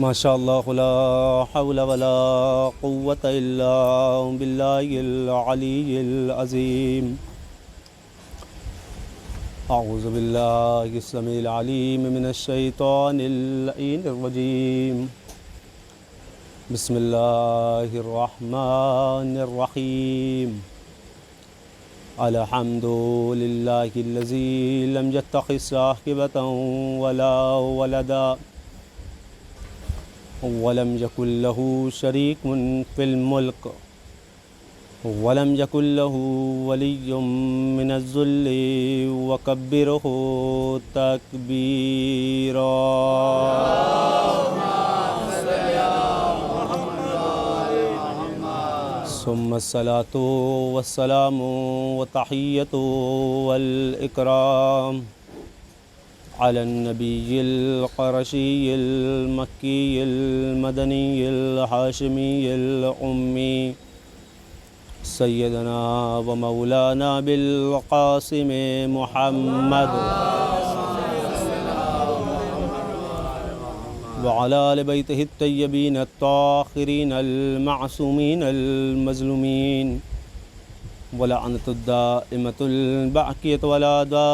माशाअल्लाह ला हौला वला कुव्वता इल्ला बिल्लाहिल अलीय्यिल अज़ीम। अऊज़ु बिल्लाहि अस्समीउल अलीम मिनश शैतानिर रजीम। बिस्मिल्लाहिर रहमानिर रहीम। अल्हम्दुलिल्लाहिल्लज़ी लम यत्तखिज़ साहिबतन वला वलदा वलम यकुल लहू शरीकुन फ़िल मुल्क वलम यकुल लहू वलिय्युम मिनज़्ज़ुल्लि वकब्बिरहु तकबीरा। सुम्मस्सलातु वस्सलामु वतहिय्यतु वल इकराम अलन नबिय्यिल क़ुरशिय्यिल मक्किय्यिल मदनिय्यिल हाशिमिय्यिल उम्मी सय्यदना व मौलाना बिल क़ासिम मुहम्मद व अला आलि बैतिहि अत्तय्यबीन अत्ताहिरीन अल मअसूमीन अल मज़लूमीन व लअनतुद दाइमतुल बाक़ियतु वला दा।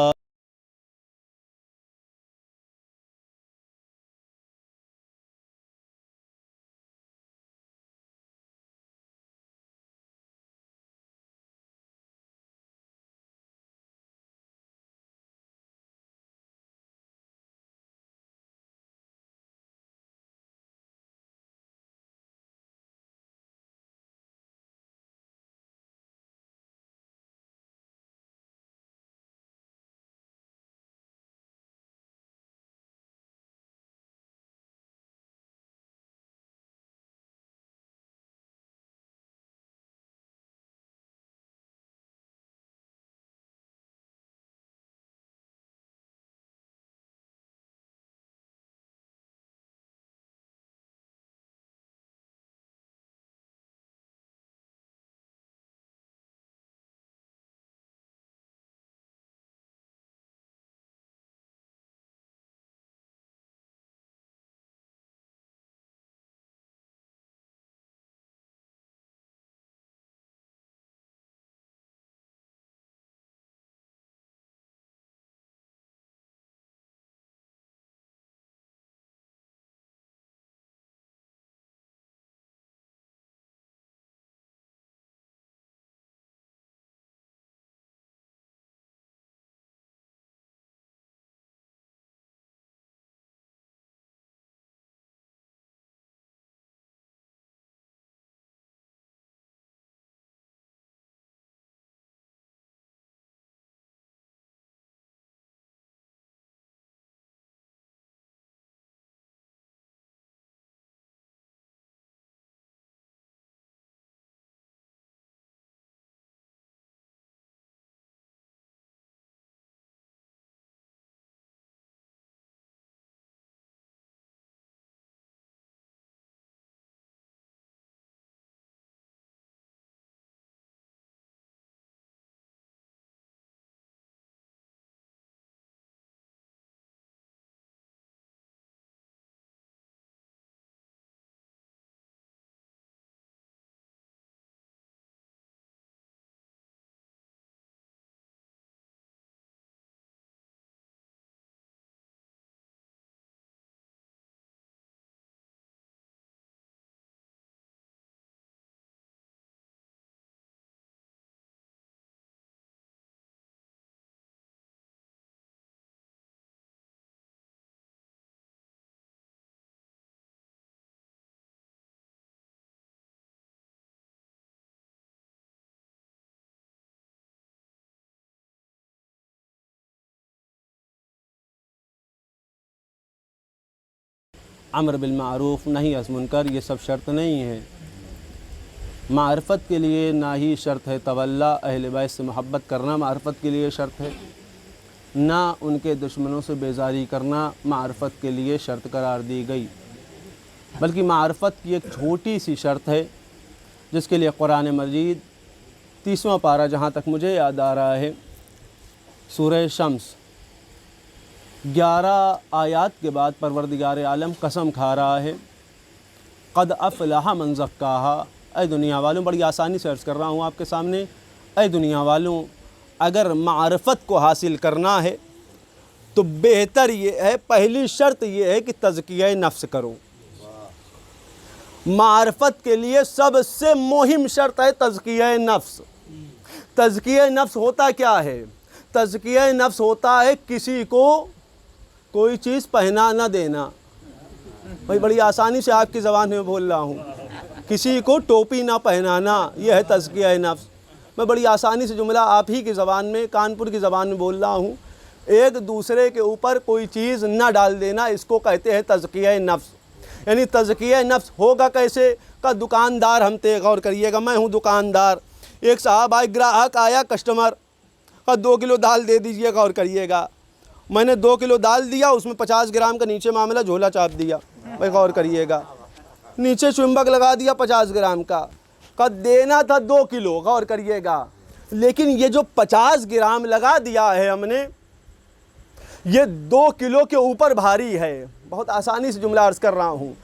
अम्र बिल मारूफ़ नही अज़ मुनकर ये सब शर्त नहीं है। मारिफत के लिए ना ही शर्त है तवल्ला, अहले बैत से मोहब्बत करना मारिफत के लिए शर्त है, ना उनके दुश्मनों से बेजारी करना मारिफत के लिए शर्त करार दी गई, बल्कि मारिफत की एक छोटी सी शर्त है जिसके लिए कुरान मजीद 30वां पारा जहाँ तक मुझे याद आ रहा है सूरह शम्स 11 आयात के बाद परवरदिगार आलम कसम खा रहा है क़द अफ़लह मन ज़क्काहा। ऐ दुनिया वालों, बड़ी आसानी से अर्ज़ कर रहा हूँ आपके सामने, ऐ दुनिया वालों, अगर मारिफत को हासिल करना है तो बेहतर ये है, पहली शर्त ये है कि तज़किया नफ्स करो। मारिफत के लिए सबसे मुहिम शर्त है तज़किया नफ्स। तज़किया नफ्स होता क्या है? तज़किया नफ्स होता है किसी को कोई चीज़ पहना ना देना। भाई बड़ी आसानी से आपकी ज़बान में बोल रहा हूँ, किसी को टोपी ना पहनाना, यह है तज़किया नफ्स। मैं बड़ी आसानी से जुमला आप ही की ज़बान में, कानपुर की ज़बान में बोल रहा हूँ, एक दूसरे के ऊपर कोई चीज़ ना डाल देना, इसको कहते हैं तज़किया नफ्स। यानी तज़किया नफ्स होगा कैसे? का दुकानदार, हम ते गौर करिएगा, मैं हूँ दुकानदार, एक साहब आए, ग्राहक आया, कस्टमर का 2 किलो दाल दे दीजिए, गौर करिएगा। मैंने 2 किलो दाल दिया, उसमें 50 ग्राम का नीचे मामला झोला चाप दिया, भाई गौर करिएगा, नीचे चुंबक लगा दिया 50 ग्राम का देना था 2 किलो, गौर करिएगा। लेकिन ये जो 50 ग्राम लगा दिया है हमने, ये 2 किलो के ऊपर भारी है। बहुत आसानी से जुमला अर्ज़ कर रहा हूँ,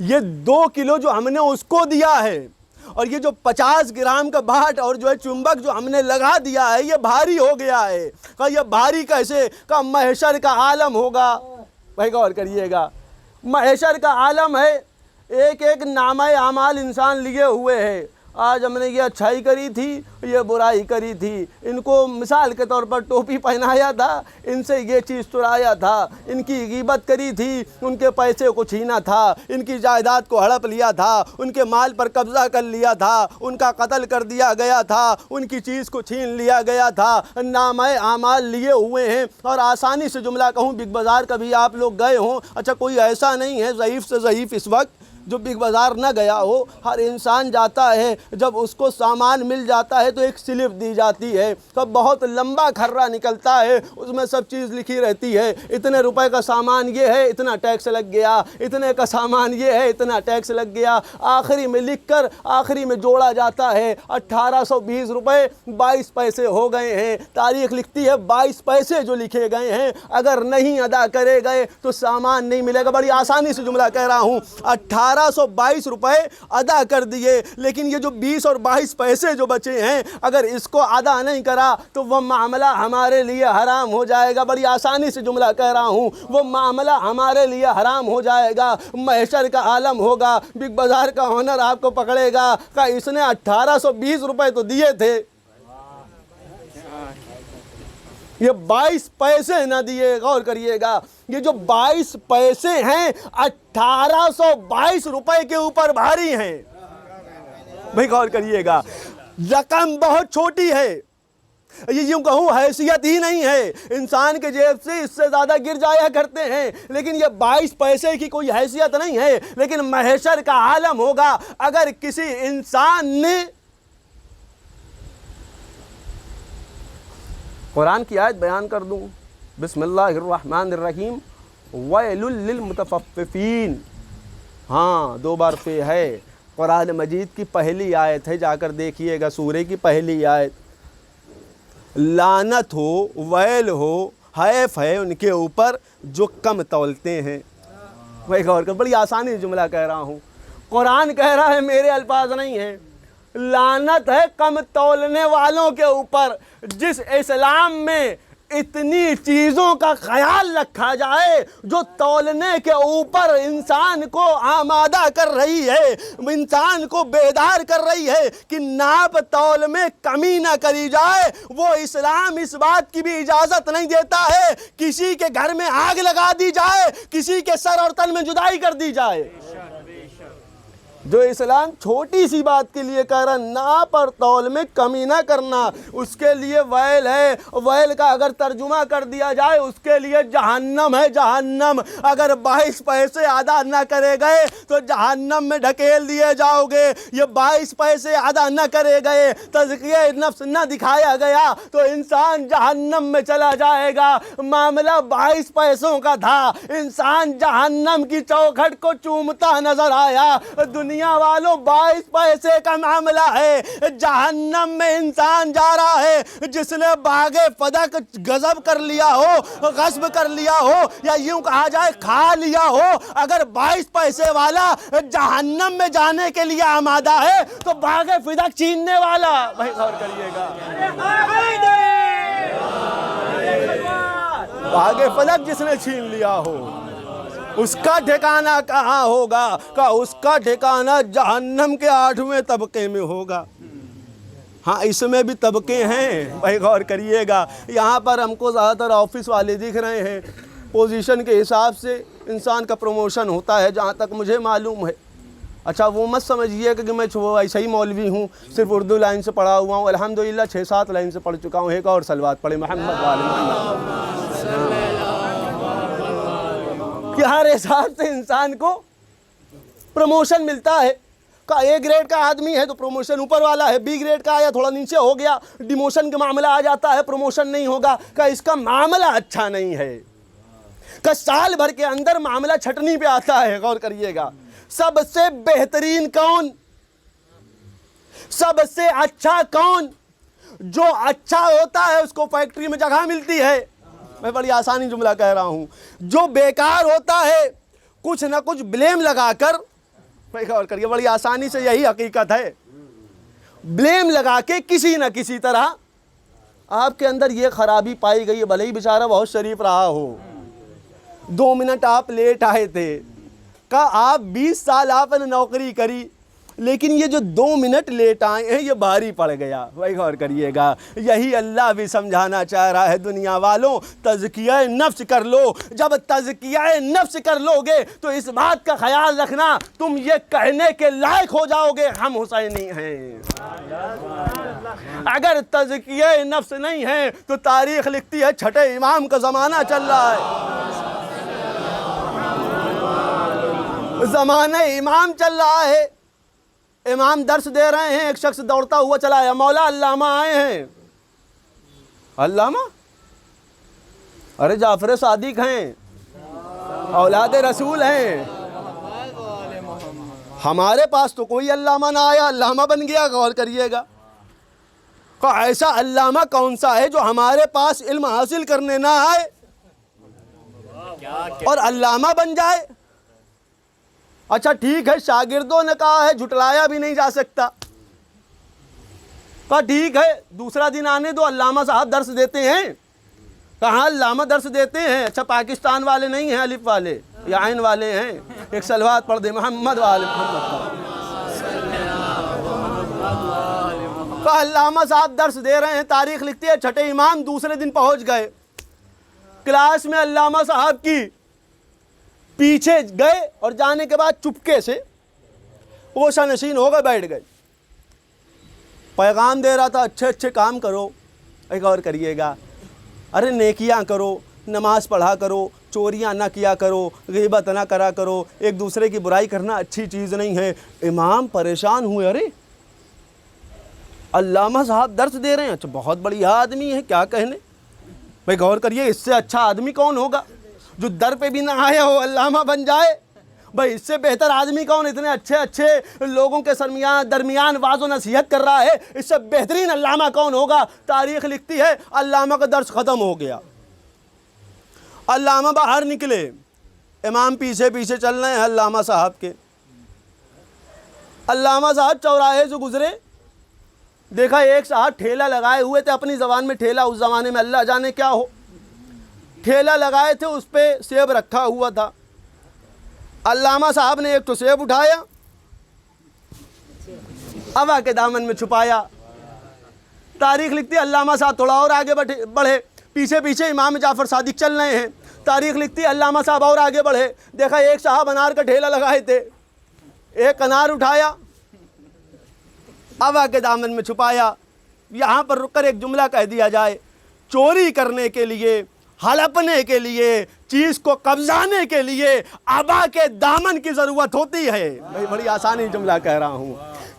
ये 2 किलो जो हमने उसको दिया है और ये जो 50 ग्राम का बाट और जो है चुंबक जो हमने लगा दिया है, ये भारी हो गया है। का ये भारी कैसे? का महशर का आलम होगा, भाई गौर करिएगा, महशर का आलम है, एक एक नामा आमाल इंसान लिए हुए है। आज हमने ये अच्छाई करी थी, ये बुराई करी थी, इनको मिसाल के तौर पर टोपी पहनाया था, इनसे ये चीज़ चुराया था, इनकी गीबत करी थी, उनके पैसे को छीना था, इनकी जायदाद को हड़प लिया था, उनके माल पर कब्ज़ा कर लिया था, उनका कत्ल कर दिया गया था, उनकी चीज़ को छीन लिया गया था, नामे आमाल लिए हुए हैं। और आसानी से जुमला कहूँ, बिग बाज़ार कभी आप लोग गए हों, अच्छा कोई ऐसा नहीं है ज़ईफ़ से ज़ईफ़ इस वक्त जो बिग बाज़ार ना गया हो, हर इंसान जाता है, जब उसको सामान मिल जाता है तो एक स्लिप दी जाती है, तब बहुत लंबा खर्रा निकलता है, उसमें सब चीज़ लिखी रहती है, इतने रुपए का सामान ये है, इतना टैक्स लग गया, इतने का सामान ये है, इतना टैक्स लग गया। आखिरी में लिख कर आखिरी में जोड़ा जाता है 1820 रुपये 22 पैसे हो गए हैं। तारीख लिखती है 22 पैसे जो लिखे गए हैं, अगर नहीं अदा करे गए तो सामान नहीं मिलेगा। बड़ी आसानी से जुमला कह रहा हूँ, 1822 रुपये अदा कर दिए, लेकिन ये जो 20 और 22 पैसे जो बचे हैं, अगर इसको अदा नहीं करा तो वह मामला हमारे लिए हराम हो जाएगा। बड़ी आसानी से जुमला कह रहा हूँ, वो मामला हमारे लिए हराम हो जाएगा, महशर का आलम होगा। बिग बाज़ार का ऑनर आपको पकड़ेगा का इसने 1820 रुपये तो दिए थे, ये 22 पैसे ना दिए। गौर करिएगा, ये जो 22 पैसे हैं 1822 रुपए के ऊपर भारी हैं। भाई गौर करिएगा, रकम बहुत छोटी है, ये यूं कहूँ हैसियत ही नहीं है, इंसान के जेब से इससे ज़्यादा गिर जाया करते हैं, लेकिन ये 22 पैसे की कोई हैसियत नहीं है। लेकिन महशर का आलम होगा अगर किसी इंसान ने, कुरान की आयत बयान कर दूँ, बिस्मिल्लाहिर्रहमानिर्रहीम, वैलुल लिल मुतफ़्फ़िफ़ीन। हाँ, 2 बार पे है, कुरान मजीद की पहली आयत है, जाकर देखिएगा, सूरे की पहली आयत। लानत हो, वैल हो, हैफ है उनके ऊपर जो कम तौलते हैं। वही गौर कर, बड़ी आसानी जुमला कह रहा हूँ, कुरान कह रहा है, मेरे अल्फाज नहीं है। लानत है कम तौलने वालों के ऊपर। जिस इस्लाम में इतनी चीज़ों का ख्याल रखा जाए जो तौलने के ऊपर इंसान को आमादा कर रही है, इंसान को बेदार कर रही है कि नाप तौल में कमी ना करी जाए, वो इस्लाम इस बात की भी इजाज़त नहीं देता है किसी के घर में आग लगा दी जाए, किसी के सर और तन में जुदाई कर दी जाए। जो इस्लाम छोटी सी बात के लिए कह रहा, नाप और तौल में कमी ना करना, उसके लिए वैल है। वैल का अगर तर्जुमा कर दिया जाए, उसके लिए जहन्नम है, जहन्नम। अगर 22 पैसे अदा ना करे गए तो जहन्नम में ढकेल दिए जाओगे। ये 22 पैसे अदा न करे गए, तज़किया नफ्स न दिखाया गया तो इंसान जहन्नम में चला जाएगा। मामला 22 पैसों का था, इंसान जहन्नम की चौखट को चूमता नजर आया। दुनिया दुनिया वालों 22 पैसे का मामला है, जहन्नम में इंसान जा रहा है जिसने बागे फदक गजब कर लिया हो, गस्ब कर लिया हो, या यूं कहा जाए खा लिया हो। अगर 22 पैसे वाला जहन्नम में जाने के लिए आमादा है तो बागे फदक छीनने वाला, भाई गौर करिएगा, बागे फदक जिसने छीन लिया हो उसका ठिकाना कहाँ होगा? का उसका ठिकाना जहन्नम के 8वें तबके में होगा। हाँ, इसमें भी तबके हैं, भाई गौर करिएगा। यहाँ पर हमको ज़्यादातर ऑफिस वाले दिख रहे हैं, पोजीशन के हिसाब से इंसान का प्रमोशन होता है जहाँ तक मुझे मालूम है। अच्छा, वो मत समझिए कि मैं ऐसा ही मौलवी हूँ, सिर्फ उर्दू लाइन से पढ़ा हुआ हूँ। अल्हम्दुलिल्लाह 6-7 लाइन से पढ़ चुका हूँ। एक और सलवात पढ़े मोहम्मद वाले मोहम्मद, कि हर हिसाब से इंसान को प्रमोशन मिलता है। का ए ग्रेड का आदमी है तो प्रमोशन ऊपर वाला है, बी ग्रेड का आया थोड़ा नीचे हो गया, डिमोशन का मामला आ जाता है, प्रमोशन नहीं होगा। का इसका मामला अच्छा नहीं है। का साल भर के अंदर मामला छटनी पे आता है। गौर करिएगा, सबसे बेहतरीन कौन, सबसे अच्छा कौन? जो अच्छा होता है उसको फैक्ट्री में जगह मिलती है। मैं बड़ी आसानी जुमला कह रहा हूं। जो बेकार होता है कुछ ना कुछ ब्लेम लगाकर, गौर करिए, बड़ी आसानी से यही हकीकत है, ब्लेम लगा के किसी न किसी तरह आपके अंदर ये खराबी पाई गई है। भले ही बेचारा बहुत शरीफ रहा हो, 2 मिनट आप लेट आए थे, का आप 20 साल आपने नौकरी करी, लेकिन ये जो 2 मिनट लेट आए हैं ये भारी पड़ गया। भाई गौर करिएगा, यही अल्लाह भी समझाना चाह रहा है दुनिया वालों, तज़किया नफ्स कर लो। जब तज़किया नफ्स कर लोगे तो इस बात का ख्याल रखना, तुम ये कहने के लायक हो जाओगे हम हुसैनी हैं। अगर तज़किया नफ्स नहीं है तो तारीख लिखती है 6ठे इमाम का ज़माना चल रहा है, ज़माना इमाम चल रहा है। इमाम दर्स दे रहे हैं, एक शख्स दौड़ता हुआ चला आया, मौला अल्लामा आए हैं। अल्लामा? अरे जाफर सादिक हैं, औलाद रसूल हैं, हमारे पास तो कोई अल्लामा ना आया, अल्लामा बन गया। गौर करिएगा, ऐसा अल्लामा कौन सा है जो हमारे पास इल्म हासिल करने ना आए और अल्लामा बन जाए? अच्छा ठीक है, शागिर्दों ने कहा है, झुटलाया भी नहीं जा सकता। कहा ठीक है, दूसरा दिन आने दो, अल्लामा साहब दर्स देते हैं। कहाँ अल्लामा दर्स देते हैं? अच्छा, पाकिस्तान वाले नहीं हैं, अलिफ वाले या आइन वाले हैं। एक सलवात पढ़ दे मोहम्मद वाले मोहम्मद। कहा अल्लामा साहब दर्स दे रहे हैं, तारीख लिखती है 6ठे इमाम दूसरे दिन पहुंच गए। क्लास में अल्लामा साहब की पीछे गए और जाने के बाद चुपके से ओशा नशीन हो गए, बैठ गए। पैगाम दे रहा था, अच्छे अच्छे काम करो। एक और करिएगा, अरे नेकियां करो, नमाज पढ़ा करो, चोरियां ना किया करो, ग़ीबत ना करा करो, एक दूसरे की बुराई करना अच्छी चीज़ नहीं है। इमाम परेशान हुए, अरे अल्लामा साहब दर्स दे रहे हैं, अच्छा बहुत बढ़िया आदमी है, क्या कहने। भाई गौर करिए, इससे अच्छा आदमी कौन होगा जो दर पे भी ना आया हो अल्लामा बन जाए। भाई इससे बेहतर आदमी कौन, इतने अच्छे अच्छे लोगों के दरमियान वाज़ो नसीहत कर रहा है, इससे बेहतरीन अल्लामा कौन होगा। तारीख लिखती है अल्लामा का दर्स ख़त्म हो गया, अल्लामा बाहर निकले, इमाम पीछे पीछे चल रहे हैं अल्लामा साहब के। अल्लामा साहब चौराहे से गुजरे, देखा एक साहब ठेला लगाए हुए थे, अपनी ज़बान में ठेला, उस ज़माने में अल्लाह जाने क्या हो, ठेला लगाए थे, उस पर सेब रखा हुआ था। अल्लामा साहब ने एक तो सेब उठाया, हवा के दामन में छुपाया। तारीख लिखती है अल्लामा साहब थोड़ा और आगे बढ़े, पीछे पीछे इमाम जाफ़र सादिक चल रहे हैं। तारीख लिखती है अल्लामा साहब और आगे बढ़े, देखा एक साहब अनार का ठेला लगाए थे, एक अनार उठाया, हवा के दामन में छुपाया। यहाँ पर रुककर एक जुमला कह दिया जाए, चोरी करने के लिए, हड़पने के लिए, चीज़ को कब्जाने के लिए आबा के दामन की ज़रूरत होती है। भाई बड़ी आसानी जुमला कह रहा हूँ,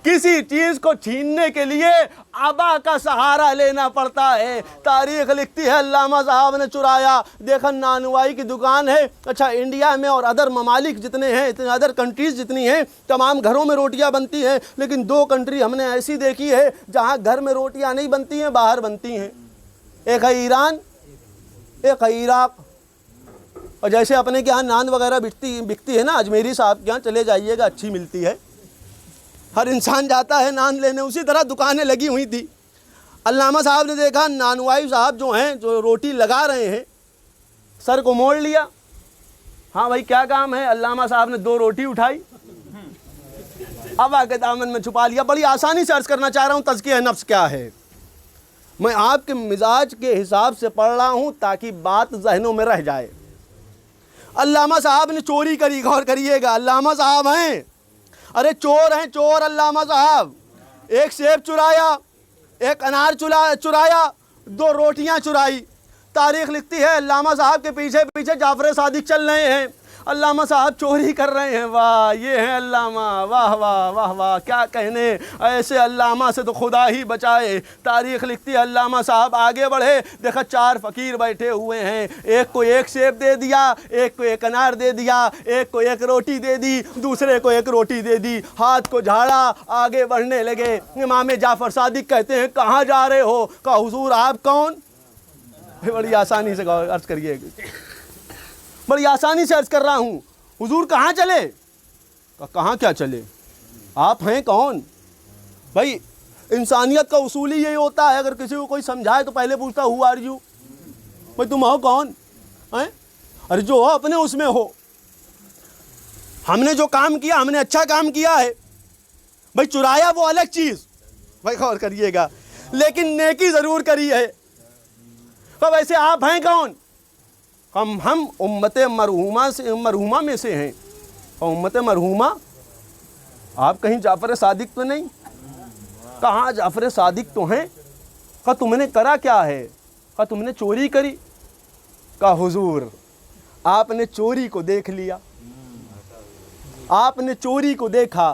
किसी चीज़ को छीनने के लिए आबा का सहारा लेना पड़ता है। तारीख लिखती है अल्लामा साहब ने चुराया, देखा नानवाई की दुकान है। अच्छा, इंडिया में और अदर ममालिक जितने हैं, इतने अदर कंट्रीज़ जितनी हैं, तमाम घरों में रोटियां बनती हैं, लेकिन 2 कंट्री हमने ऐसी देखी है जहां घर में रोटियां नहीं बनती हैं, बाहर बनती हैं। एक है ईरान, एक है इराक। और जैसे अपने के यहाँ नान वगैरह बिकती है ना, अजमेरी साहब के यहाँ चले जाइएगा, अच्छी मिलती है, हर इंसान जाता है नान लेने, उसी तरह दुकानें लगी हुई थी। अल्लामा साहब ने देखा नानवाई साहब जो हैं, जो रोटी लगा रहे हैं, सर को मोड़ लिया। हाँ भाई क्या काम है? अल्लामा साहब ने 2 रोटी उठाई, अब आके दामन में छुपा लिया। बड़ी आसानी से अर्ज़ करना चाह रहा हूँ तज़किया नफ्स क्या है। मैं आपके मिजाज के हिसाब से पढ़ रहा हूँ ताकि बात जहनों में रह जाए। अल्लामा साहब ने चोरी करी, गौर करिएगा, अल्लामा साहब हैं, अरे चोर हैं चोर अल्लामा साहब। एक सेब चुराया, एक अनार चुराया, 2 रोटियां चुराई। तारीख लिखती है अल्लामा साहब के पीछे पीछे जाफर सादिक चल रहे हैं, अल्लामा साहब चोरी कर रहे हैं। वाह, ये है अल्लामा, वाह वाह वाह वाह, क्या कहने, ऐसे अल्लामा से तो खुदा ही बचाए। तारीख लिखती है अल्लामा साहब आगे बढ़े, देखा 4 फ़कीर बैठे हुए हैं, एक को 1 सेब दे दिया, एक को 1 अनार दे दिया, एक को 1 रोटी दे दी, दूसरे को 1 रोटी दे दी, हाथ को झाड़ा, आगे बढ़ने लगे। इमाम जाफ़र सादिक कहते हैं कहाँ जा रहे हो? कहा हुजूर आप कौन? बड़ी आसानी से अर्ज़ करिए, बड़ी आसानी से अर्ज़ कर रहा हूँ, हुजूर कहाँ चले? कहाँ क्या चले, आप हैं कौन? भाई इंसानियत का उसूल ही यही होता है, अगर किसी को कोई समझाए तो पहले पूछता हु आर यू, भाई तुम हो कौन हैं? अरे जो हो अपने उसमें हो, हमने जो काम किया हमने अच्छा काम किया है। भाई चुराया वो अलग चीज़, भाई गौर करिएगा, लेकिन नेकी ज़रूर करी है। तो वैसे आप हैं कौन? हम उम्मत मरहूमा में से हैं। और उम्मत मरहूमा, आप कहीं जाफ़र सादिक तो नहीं? कहाँ जाफ़र सादिक तो हैं? कहा तुमने करा क्या है? कहा तुमने चोरी करी। कहा हुजूर आपने चोरी को देख लिया, आपने चोरी को देखा,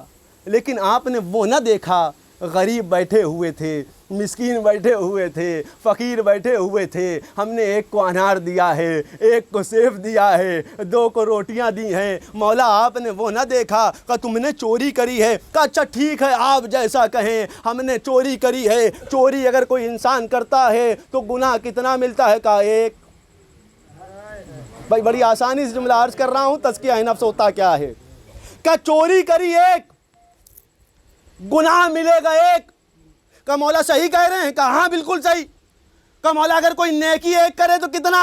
लेकिन आपने वो न देखा, गरीब बैठे हुए थे, मिस्कीन बैठे हुए थे, फ़कीर बैठे हुए थे, हमने एक को अनार दिया है, एक को सेब दिया है, 2 को रोटियां दी हैं, मौला आपने वो ना देखा। कहा तुमने चोरी करी है। कहा अच्छा ठीक है, आप जैसा कहें, हमने चोरी करी है। चोरी अगर कोई इंसान करता है तो गुनाह कितना मिलता है? कहा 1। भाई बड़ी आसानी से जुमला अर्ज़ कर रहा हूँ, तज़किया नफ्स होता क्या है। क्या चोरी करी 1, गुनाह मिलेगा 1। का मौला सही कह रहे हैं? कहा हाँ बिल्कुल सही। का मौला अगर कोई नेकी 1 करे तो कितना?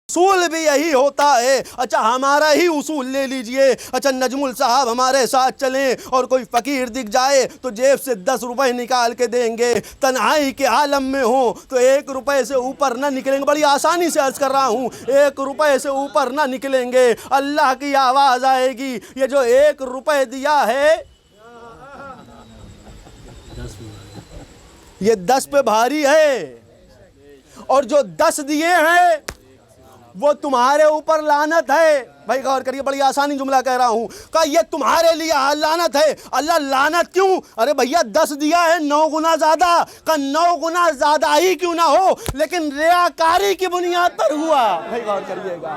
उसूल भी यही होता है। अच्छा हमारा ही उसूल ले लीजिए। अच्छा नजमुल साहब हमारे साथ चलें और कोई फ़कीर दिख जाए तो जेब से 10 रुपए निकाल के देंगे, तन्हाई के आलम में हो तो 1 रुपए से ऊपर ना निकलेंगे। बड़ी आसानी से अर्ज़ कर रहा हूँ, 1 रुपए से ऊपर ना निकलेंगे। अल्लाह की आवाज़ आएगी, ये जो 1 रुपए दिया है ये 10 पे भारी है, और जो 10 दिए हैं वो तुम्हारे ऊपर लानत है। भाई गौर करिए, बड़ी आसानी जुमला कह रहा हूं, कहा ये तुम्हारे लिए लानत है। अल्लाह लानत क्यों? अरे भैया 10 दिया है 9 गुना ज्यादा, का 9 गुना ज्यादा ही क्यों ना हो, लेकिन रियाकारी की बुनियाद पर हुआ। भाई गौर करिएगा,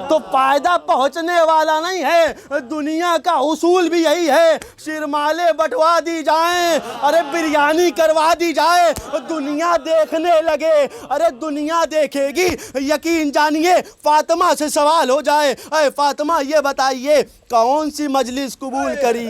तो फायदा पहुंचने वाला नहीं है। दुनिया का उसूल भी यही है, शिरमाले बंटवा दी जाएं, अरे बिरयानी करवा दी जाए, दुनिया देखने लगे। अरे दुनिया देखेगी, यकीन जानिए फातिमा से सवाल हो जाए, अरे फातिमा ये बताइए कौन सी मजलिस कबूल करी।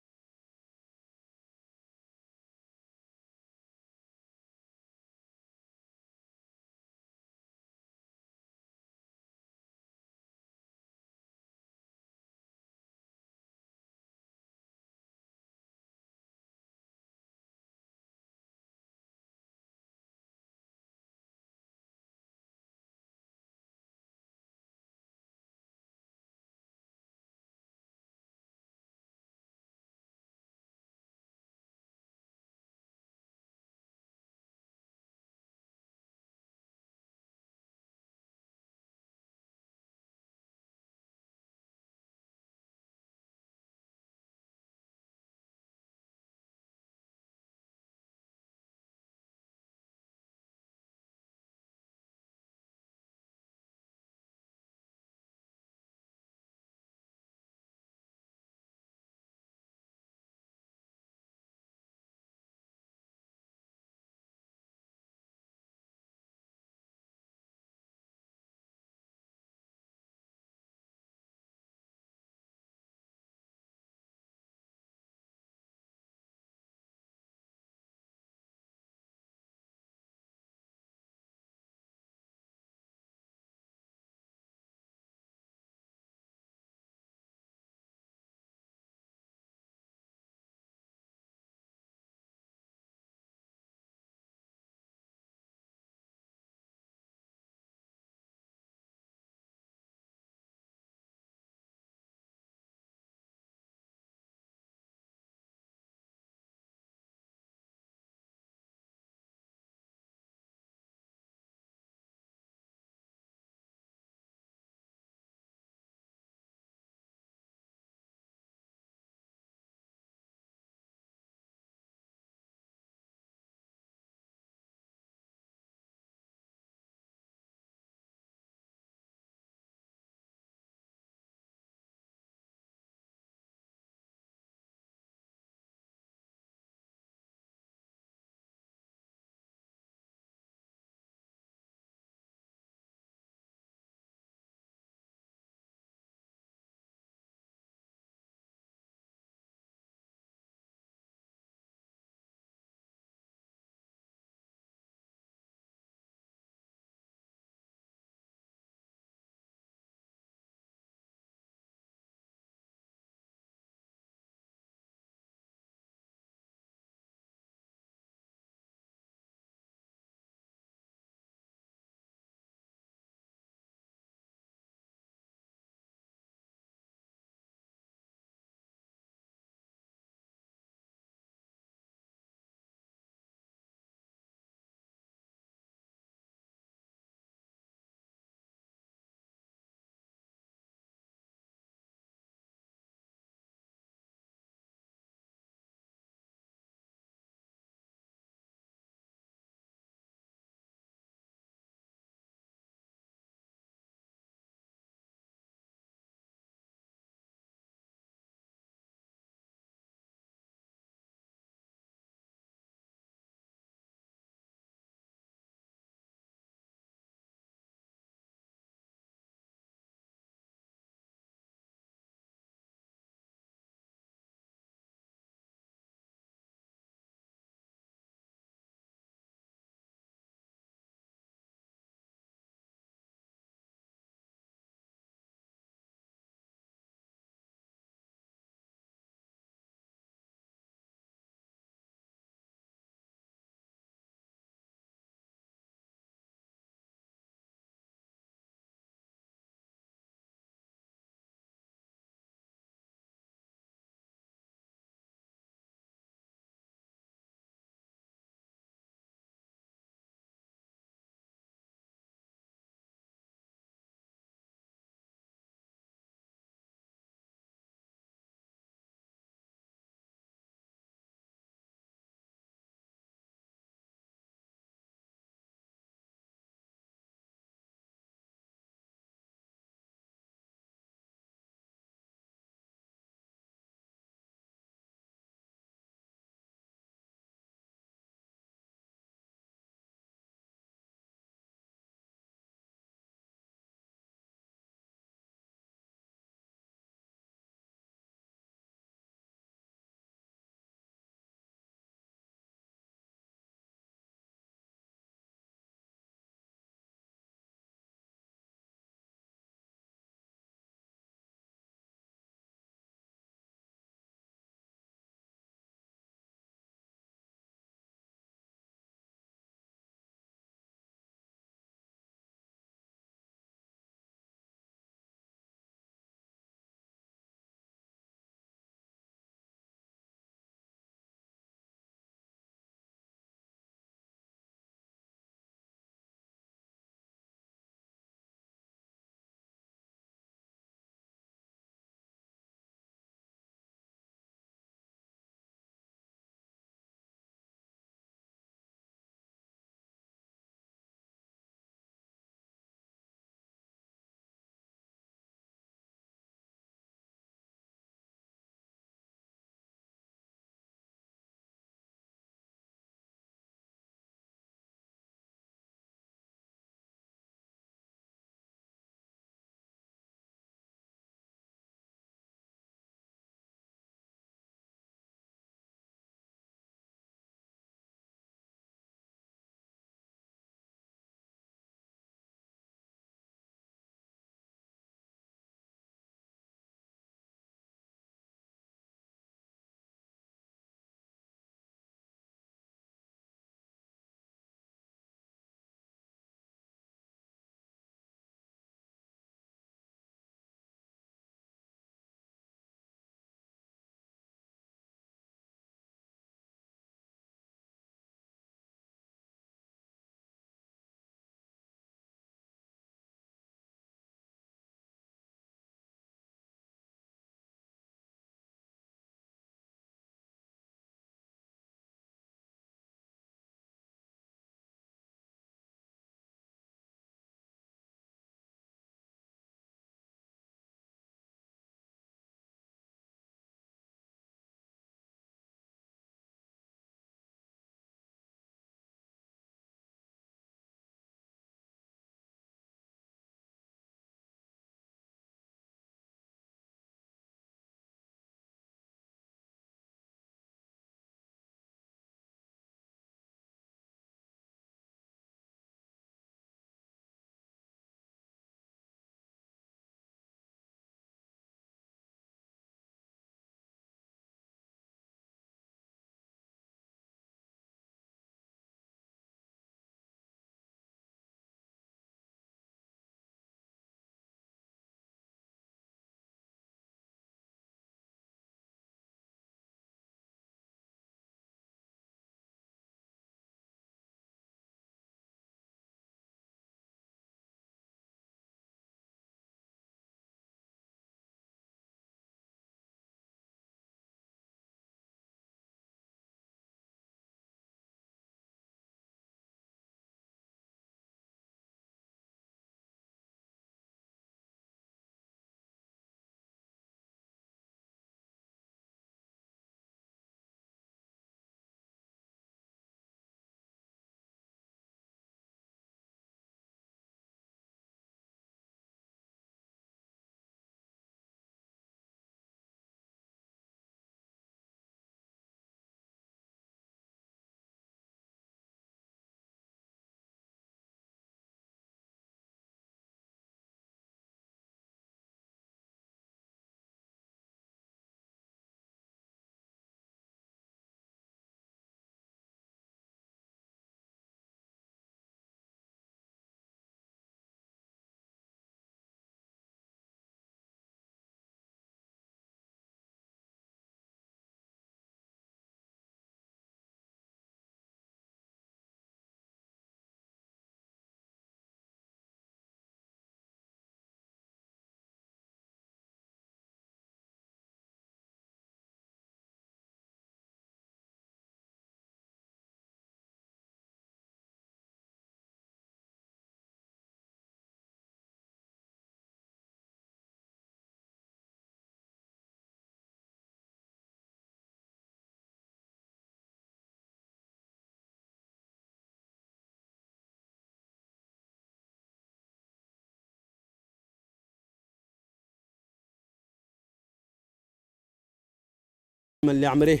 अमरे।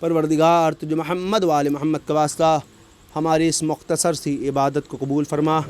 परवरदिगार तुझ मोहम्मद वाले मोहम्मद का वास्ता हमारी इस मुख्तसर सी इबादत को कबूल फरमा।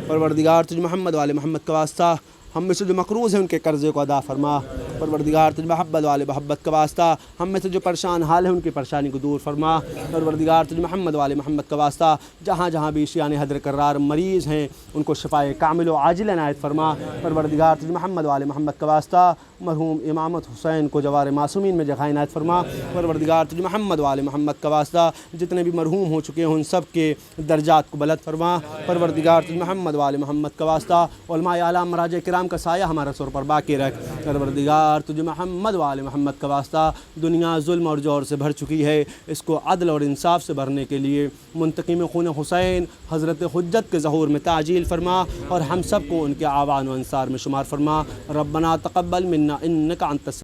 परवरदिगार तुझ मोहम्मद वाले मोहम्मद का वास्ता हम में से जो मकरूज़ हैं उनके कर्ज़े को अदा फरमा। परवरदिगार तुझ मोहब्बत वाले मोहब्बत का वास्ता हम में से जो परेशान हाल है उनकी परेशानी को दूर फरमा। परवरदिगार तुझ मोहम्मद वाले मोहम्मद का वास्ता जहाँ जहाँ भी शियान हदर कर्रार मरीज़ हैं उनको शफ़ाए कामिल व आजिल इनायत फरमा। परवरदिगार तुझ मोहम्मद वाले मोहम्मद का वास्ता मरहूम इमामत हुसैन को जवार मासूमीन में जगह इनायत फरमा। परवरदिगार तुझ मोहम्मद वाले मोहम्मद का वास्ता जितने भी मरहूम हो चुके हैं उन सब के दर्जात को बुलंद फरमा। परवरदिगार तुझ मोहम्मद वाले मोहम्मद का वास्ता उलमाए आलाम मराजे किराम का साया हमारा सर पर बाकी रख। परवरदिगार तुझ मोहम्मद वाले मोहम्मद का वास्ता दुनिया जुल्म और जोर से भर चुकी है, इसको अदल और इंसाफ से भरने के लिए मुंतकिम खून हुसैन हज़रत हुज्जत के ज़हूर में ताजील फरमा और हम सब को उनके आवान व अंसार में शुमार फरमा। रब्बना तक़ब्बल मिन्ना इन्नका अंतस